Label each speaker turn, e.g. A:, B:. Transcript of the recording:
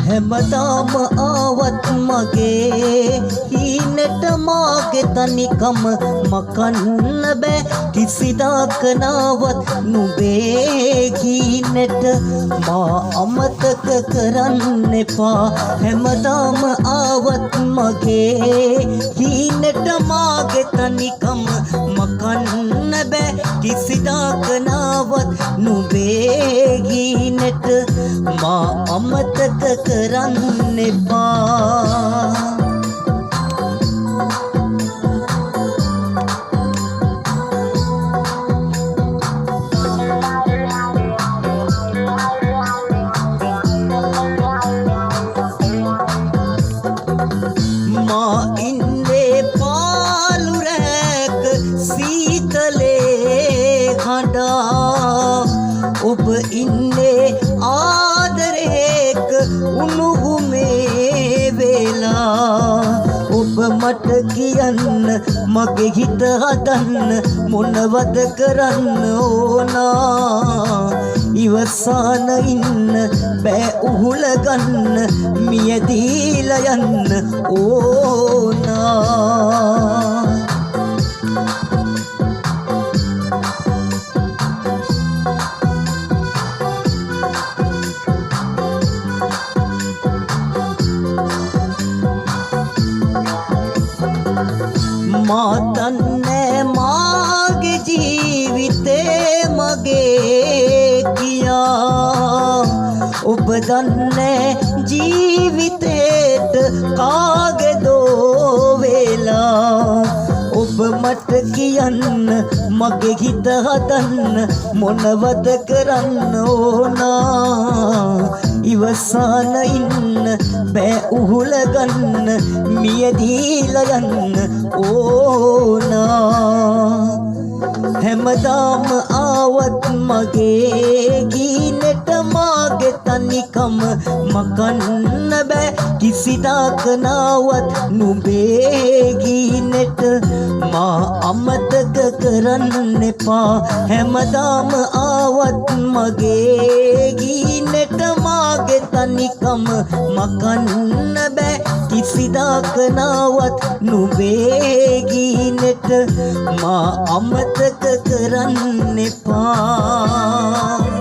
A: හැමදාම ආවත් මගේ හීනට මාගේ තනිකම මකන්න බෑ කිසිදාක නාවත් නුඹේ හීනට මා අමතක කරන්න එපා හැමදාම ආවත් මගේ හීනට මාගේ තනිකම මකන්න බෑ කිසිදාක නාවත් නුඹේ හීනට මා අමතක කරන්න එපා මා ඉන්නේ පාළු රැක සීතලේ හඬා ඔබ ඉන්නේ ආදරේක උණුහුමේ වේලා ඔබ මට කියන්න මගේ හිත හදන්න මොනවද කරන්න ඕනා ඉවසාන ඉන්න බෑ උහුල ගන්න මියදීලා යන්න ඕනා මා දන්නේ මාගේ ජීවිතේ මගේ කියා ඔබ දන්නේ ජීවිතේට කාගේදෝ වේලා ඔබ මට කියන්න මගේ හිත හදන්න මොනවද කරන්න ඕනා ඉවසාන ඉන්න බෑ උහුල ගන්න මියදීලා යන්න ඕනා හැමදාම ආවත් මගේ ගීනට මාගේ තනිකම මකන්න බෑ කිසිදාක නාවත් නුඹේ ගීනට මා අමතක කරන්න එපා හැමදාම ආවත් මගේ ගීනට මාගේ තනිකම මකන්න බෑ කිසිදාක නාවත් නුඹේ ගීනට මා අමතක කරන්න එපා